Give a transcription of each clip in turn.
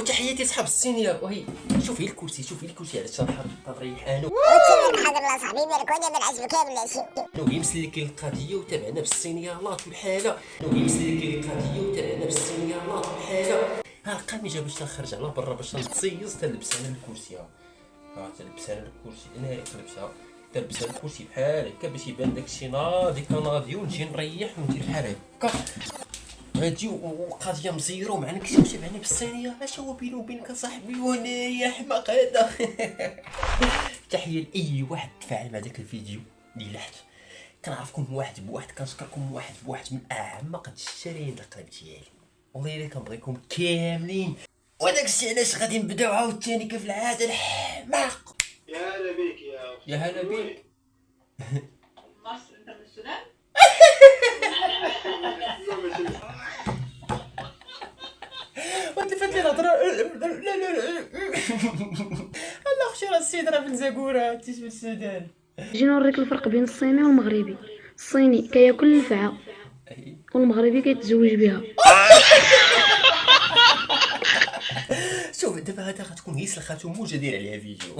وتحياتي صحاب الصينيه. وهي شوفي الكرسي، شوفي الكرسي على الشرحه تريح انا حاضر الله صاحبي بالك وانا بالعجب كامل شي. نوي مسلك القضيه وتابعنا بالصينيه لاط والحاله. نوي مسلك القضيه وتابعنا بالصينيه لاط والحاله. ها القميجه باش نخرج على برا باش نتصيص تلبس انا الكرسي. ها تلبس انا الكرسي انا تلبسها، تلبس الكرسي بحال هكا باش يبان داكشي ناضي كناضي ونجي نريح وندير بحال هكا. هادي وقضيه مزيره ومع نكتب تابعني بالصينيه. اش هو بيني وبينك اصاحبي وانا حماق هذا. تحيه لاي واحد تفاعل مع داك الفيديو اللي لحت. كنعرفكم واحد بواحد، كنشكركم واحد بواحد من اعمق الشرايين القلب ديالي. والله الا كنبغيكم كاملين. وداك الشيء علاش غادي نبداو عاوتاني كيف العاده الحماق. يا هلا بيك يا أخي. يا هلا بيك. مصر انت من السودان؟ وانت فات لي الهضره. لا لا لا الله اختي راه السيد راه من زاكوره انت من السودان. جي نوريك الفرق بين الصيني والمغربي. الصيني كياكل الفعه والمغربي كيتزوج بها. شوف دابا هذا غتكون هي سلخاتو موجه داير عليها فيديو.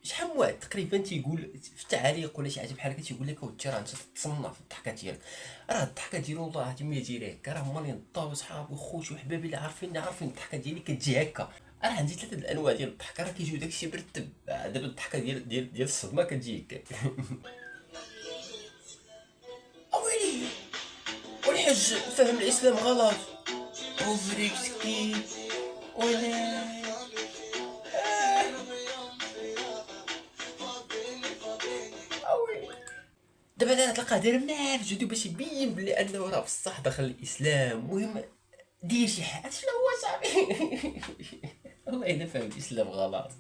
شحال من واحد تقريبا تيقول في التعاليق ولا شي حاجه بحال هكا تيقول لك اودي راه انت تتصنع في الضحكه ديالك. راه الضحكه ديالو والله العظيم ما دايره هكا. راه هما اللي نطاو صحابي وخوتي وحبابي اللي عارفين الضحكه ديالي كتجي هكا. راه عندي ثلاثه الانواع ديال الضحكه راه كيجيو داكشي مرتب. دابا الضحكه ديال الصدمه كتجي هكا. اويلي والحج فهم الاسلام غلط. اوفريك سكين ولا دابا انا تلقاه داير مناف جدو باش يبين بلي انه راه بصح دخل الاسلام. المهم دير شي حاجه. شنو هو صاحبي؟ والله الا فهم الاسلام غلط.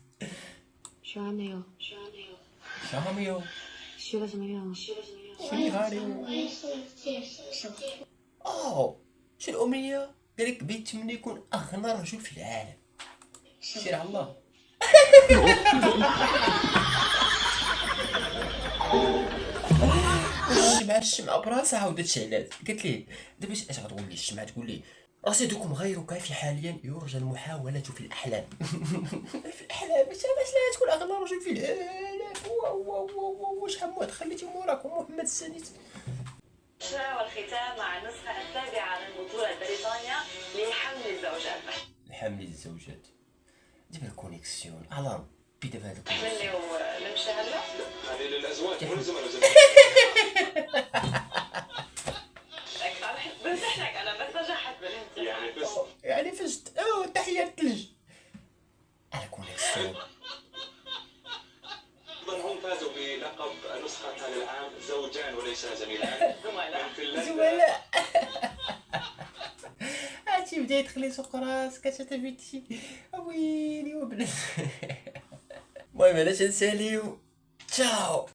شاميو شاميو شاميو شنو غاريو. شو الامنيه؟ قالك بيتمنى يكون اغنى رجل في العالم. سير على الله. الشمعة براسها عاودت شعلات. قالت ليه دابا اش غتقول لي الشمعة؟ تقول لي رصيدكم غيرك في حاليا يرجى المحاولة في الأحلام. في الأحلام باش لا تكون أغنى رجل في العالم. واش حمود خليتي موراكم محمد السادس. والختام مع النسخة السابعة من بطولة بريطانيا لحمل الزوجات. لحمل الزوجات. دابا الكونيكسيون على ربي دابا هذا حملني ونمشي هلا. هذه للأزواج مو للزمن. بمزحلك انا بس نجحت بالامتحان. يعني بس يعني فزت. تحية الثلج على كونيكسيون. طبعا هم فازوا بلقب نسخة هذا العام زوجان وليس زميلان. زملاء. من فنلندا. زملاء. هاتي بدا يدخل يسوق راسك تبيتي ويلي وبنات. المهم علاش نساليو. تشاو.